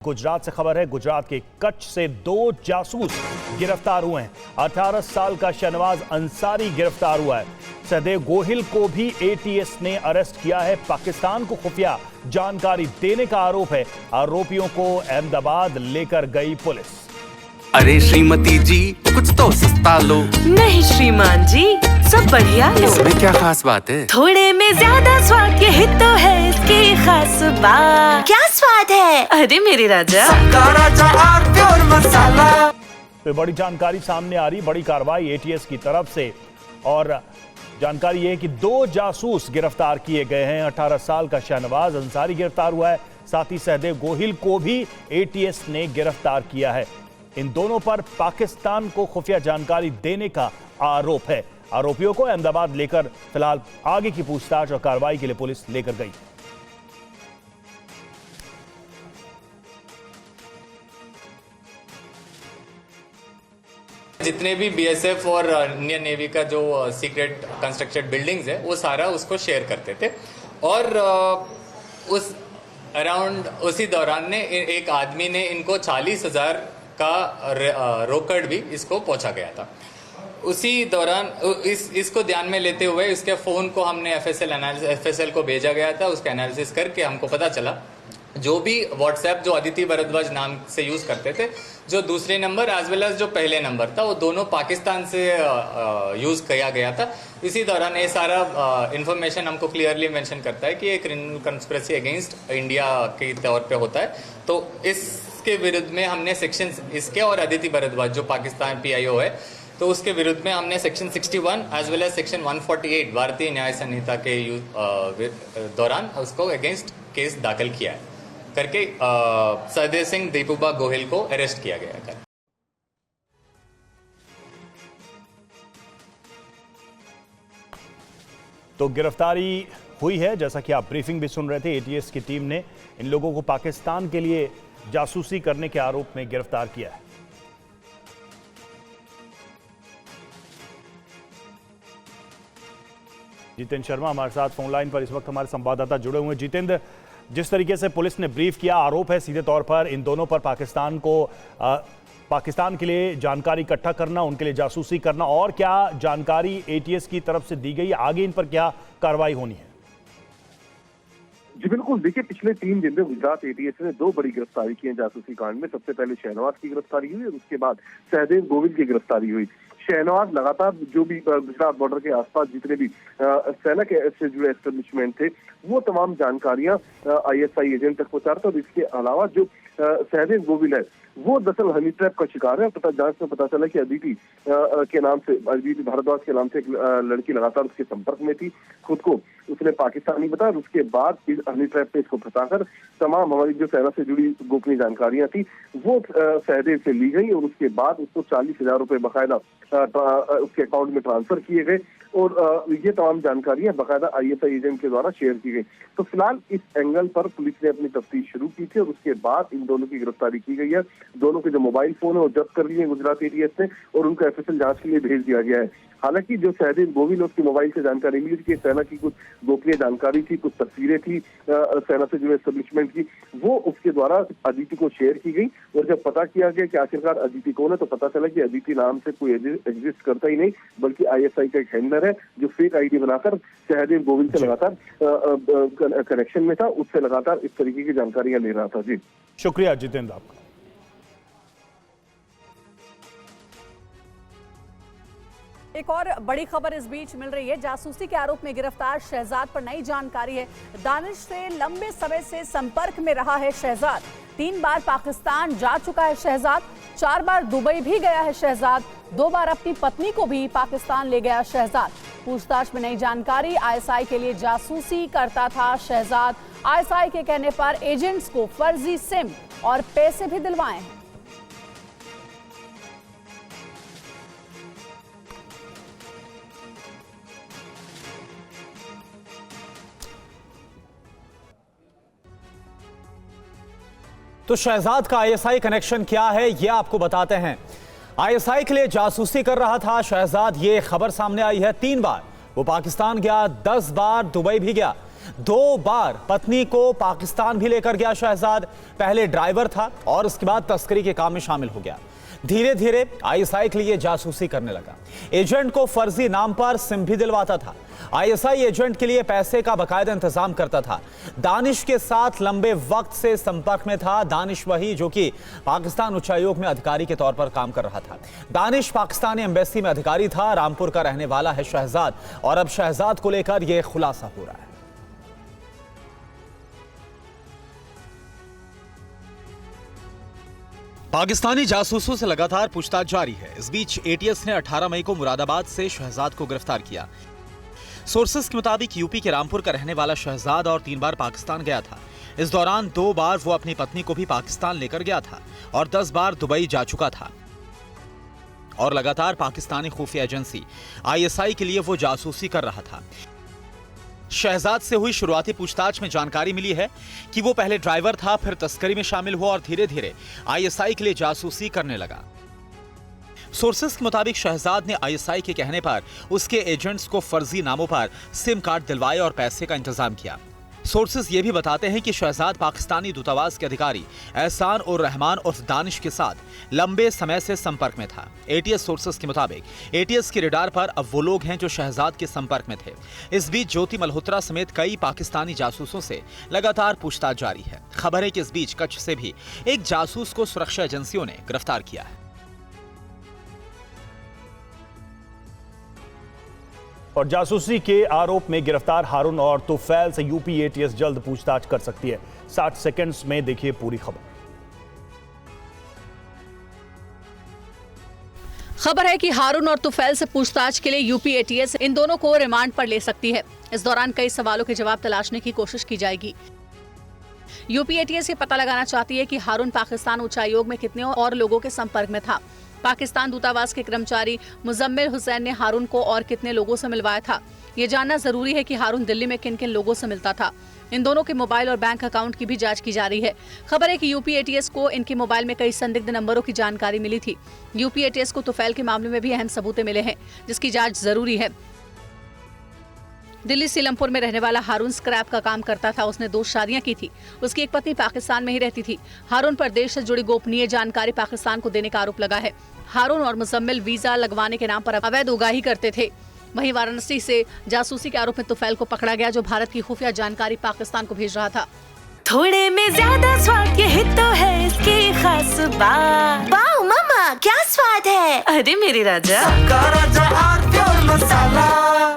गुजरात से खबर है। गुजरात के कच्छ से 2 जासूस गिरफ्तार हुए हैं। 18 साल का शहनवाज अंसारी गिरफ्तार हुआ है। सहदेव गोहिल को भी एटीएस ने अरेस्ट किया है। पाकिस्तान को खुफिया जानकारी देने का आरोप है। आरोपियों को अहमदाबाद लेकर गई पुलिस। अरे श्रीमती जी, कुछ तो सस्ता लो। नहीं श्रीमान जी, सब बढ़िया लो। इसमें क्या खास बात है? थोड़े में ज्यादा स्वाद, यही तो है इसकी खास बात। क्या स्वाद है? अरे मेरे राजा, प्योर मसाला। तो बड़ी जानकारी सामने आ रही, बड़ी कार्रवाई एटीएस की तरफ से। और जानकारी यह है कि 2 जासूस गिरफ्तार किए गए हैं। 18 साल का शहनवाज अंसारी गिरफ्तार हुआ है। साथ ही सहदेव गोहिल को भी एटीएस ने गिरफ्तार किया है। इन दोनों पर पाकिस्तान को खुफिया जानकारी देने का आरोप है। आरोपियों को अहमदाबाद लेकर फिलहाल आगे की पूछताछ और कार्रवाई के लिए पुलिस लेकर गई। जितने भी बीएसएफ और इंडियन नेवी का जो सीक्रेट कंस्ट्रक्टेड बिल्डिंग्स है वो सारा उसको शेयर करते थे। और उस अराउंड उसी दौरान ने एक आदमी ने इनको 40,000 का रोकड़ भी इसको पहुंचा गया था। उसी दौरान इसको ध्यान में लेते हुए इसके फोन को हमने एफएसएल को भेजा गया था। उसका एनालिसिस करके हमको पता चला जो भी व्हाट्सएप जो अदिति भरद्वाज नाम से यूज करते थे, जो दूसरे नंबर एज वेल एज जो पहले नंबर था, वो दोनों पाकिस्तान से यूज किया गया था। इसी दौरान ये सारा इंफॉर्मेशन हमको क्लियरली मेंशन करता है कि ये क्रिमिनल कंस्पिरेसी अगेंस्ट इंडिया के तौर पे होता है। तो इसके विरुद्ध में हमने सेक्शन इसके और अदिति भरद्वाज जो पाकिस्तान पीआईओ है, तो उसके विरुद्ध में हमने section 61 as well as section 148 Bharatiya न्याय संहिता के दौरान उसको अगेंस्ट केस दाखिल किया है करके सहदेव सिंह दीपूबा गोहिल को अरेस्ट किया गया है। तो गिरफ्तारी हुई है। जैसा कि आप ब्रीफिंग भी सुन रहे थे, एटीएस की टीम ने इन लोगों को पाकिस्तान के लिए जासूसी करने के आरोप में गिरफ्तार किया है। जितेंद्र शर्मा हमारे साथ फोन लाइन पर इस वक्त हमारे संवाददाता जुड़े हुए हैं। जितेंद्र, जिस तरीके से पुलिस ने ब्रीफ किया, आरोप है सीधे तौर पर इन दोनों पर पाकिस्तान के लिए जानकारी इकट्ठा करना, उनके लिए जासूसी करना, और क्या जानकारी एटीएस की तरफ से दी गई, आगे इन पर क्या कार्रवाई होनी है? जी बिल्कुल, देखिए पिछले 3 दिन में गुजरात एटीएस ने 2 बड़ी गिरफ्तारी की है जासूसी कांड में। सबसे पहले शहनवाज की गिरफ्तारी हुई और उसके बाद सहदेव गोहिल की गिरफ्तारी हुई। शहनवाज लगातार जो भी गुजरात बॉर्डर के आसपास जितने भी सेना के से जुड़े एस्टेब्लिशमेंट थे, वो तमाम जानकारियां आईएसआई एजेंट तक पहुंचा रहा था। और इसके अलावा जो सहदेव गोहिल है, वो दरअसल हनी ट्रैप का शिकार है। जांच में पता चला कि अदिति के नाम से, अदिति भारद्वाज के नाम से एक लड़की लगातार उसके संपर्क में थी। खुद को उसने पाकिस्तानी बताया और उसके बाद हनी ट्रैप पे इसको फंसाकर तमाम हमारी जो सेना से जुड़ी गोपनीय जानकारियां थी वो सहदेव से ली गई और उसके बाद उसको 40,000 रुपए बकायदा उसके अकाउंट में ट्रांसफर किए गए और ये तमाम जानकारियां बाकायदा आईएसआई एजेंट के द्वारा शेयर की गई। तो फिलहाल इस एंगल पर पुलिस ने अपनी तफ्तीश शुरू की थी और उसके बाद इन दोनों की गिरफ्तारी की गई है। दोनों के जो मोबाइल फोन है वो जब्त कर लिए गुजरात एटीएस ने और उनको एफएसएल जांच के लिए भेज दिया गया है। हालांकि जो सहदेव गोहिल उसके मोबाइल से जानकारी मिली थी कि सेना की कुछ गोपनीय जानकारी थी, कुछ तस्वीरें थी सेना से जुड़े एस्टेब्लिशमेंट की, वो उसके द्वारा अदिति को शेयर की गई। और जब पता किया गया कि आखिरकार अदिति कौन है, तो पता चला कि अदिति नाम से कोई एग्जिस्ट करता ही नहीं, बल्कि आईएसआई का एक हैंडलर है जो फेक आईडी बनाकर सहदेव गोहिल से लगातार कनेक्शन में था, उससे लगातार इस तरीके की जानकारियां ले रहा था। जी शुक्रिया जितेंद्र आपका। एक और बड़ी खबर इस बीच मिल रही है। जासूसी के आरोप में गिरफ्तार शहजाद पर नई जानकारी है। दानिश से लंबे समय से संपर्क में रहा है शहजाद। 3 बार पाकिस्तान जा चुका है शहजाद, 4 बार दुबई भी गया है शहजाद, 2 बार अपनी पत्नी को भी पाकिस्तान ले गया शहजाद। पूछताछ में नई जानकारी, आईएसआई के लिए जासूसी करता था शहजाद। आईएसआई के कहने पर एजेंट्स को फर्जी सिम और पैसे भी दिलवाए हैं। तो शहजाद का आईएसआई कनेक्शन क्या है, ये आपको बताते हैं। आईएसआई के लिए जासूसी कर रहा था शहजाद, ये खबर सामने आई है। 3 बार वो पाकिस्तान गया, 10 बार दुबई भी गया। 2 बार पत्नी को पाकिस्तान भी लेकर गया शहजाद। पहले ड्राइवर था और उसके बाद तस्करी के काम में शामिल हो गया। धीरे धीरे आईएसआई के लिए जासूसी करने लगा। एजेंट को फर्जी नाम पर सिम भी दिलवाता था। आईएसआई एजेंट के लिए पैसे का बाकायदा इंतजाम करता था। दानिश के साथ लंबे वक्त से संपर्क में था। दानिश वही जो कि पाकिस्तान उच्चायोग में अधिकारी के तौर पर काम कर रहा था। दानिश पाकिस्तानी एम्बेसी में अधिकारी था। रामपुर का रहने वाला है शहजाद और अब शहजाद को लेकर यह खुलासा हो रहा है। पाकिस्तानी जासूसों से लगातार पूछताछ जारी है। इस बीच एटीएस ने 18 मई को मुरादाबाद से शहजाद को गिरफ्तार किया। सोर्सेस के मुताबिक यूपी के रामपुर का रहने वाला शहजाद और 3 बार पाकिस्तान गया था। इस दौरान 2 बार वो अपनी पत्नी को भी पाकिस्तान लेकर गया था और 10 बार दुबई जा चुका था और लगातार पाकिस्तानी खुफिया एजेंसी आईएसआई के लिए वो जासूसी कर रहा था। शहजाद से हुई शुरुआती पूछताछ में जानकारी मिली है कि वो पहले ड्राइवर था, फिर तस्करी में शामिल हुआ और धीरे धीरे आईएसआई के लिए जासूसी करने लगा। सोर्सेस के मुताबिक शहजाद ने आईएसआई के कहने पर उसके एजेंट्स को फर्जी नामों पर सिम कार्ड दिलवाए और पैसे का इंतजाम किया। सोर्सेस ये भी बताते हैं कि शहजाद पाकिस्तानी दूतावास के अधिकारी एहसान उर रहमान उर्फ दानिश के साथ लंबे समय से संपर्क में था। एटीएस सोर्सेस के मुताबिक एटीएस के रडार पर अब वो लोग हैं जो शहजाद के संपर्क में थे। इस बीच ज्योति मल्होत्रा समेत कई पाकिस्तानी जासूसों से लगातार पूछताछ जारी है। खबर है कि इस बीच कच्छ से भी एक जासूस को सुरक्षा एजेंसियों ने गिरफ्तार किया है। और जासूसी के आरोप में गिरफ्तार हारून और तुफैल से यूपी एटीएस जल्द पूछताछ कर सकती है। 60 सेकंड्स में देखिए पूरी खबर। खबर है कि हारून और तुफैल से पूछताछ के लिए यूपी एटीएस इन दोनों को रिमांड पर ले सकती है। इस दौरान कई सवालों के जवाब तलाशने की कोशिश की जाएगी। यूपी एटीएस ये पता लगाना चाहती है कि हारून पाकिस्तान उच्चायोग में कितने और लोगों के संपर्क में था। पाकिस्तान दूतावास के कर्मचारी मुजम्मिल हुसैन ने हारून को और कितने लोगों से मिलवाया था। ये जानना जरूरी है कि हारून दिल्ली में किन किन लोगों से मिलता था। इन दोनों के मोबाइल और बैंक अकाउंट की भी जांच की जा रही है। खबर है कि यूपी एटीएस को इनके मोबाइल में कई संदिग्ध नंबरों की जानकारी मिली थी। यूपी एटीएस को तुफैल के मामले में भी अहम सबूत मिले हैं, जिसकी जाँच जरूरी है। दिल्ली सीलमपुर में रहने वाला हारून स्क्रैप का काम करता था। उसने 2 शादियां की थी। उसकी एक पत्नी पाकिस्तान में ही रहती थी। हारून पर देश से जुड़ी गोपनीय जानकारी पाकिस्तान को देने का आरोप लगा है। हारून और मुजम्मिल वीजा लगवाने के नाम पर अवैध उगाही करते थे। वहीं वाराणसी से जासूसी के आरोप में तुफैल को पकड़ा गया, जो भारत की खुफिया जानकारी पाकिस्तान को भेज रहा था। थोड़े में ज्यादा स्वाद, यही तो है इसकी खास बात। वाओ मम्मा, क्या स्वाद है। अरे मेरे राजा मसाला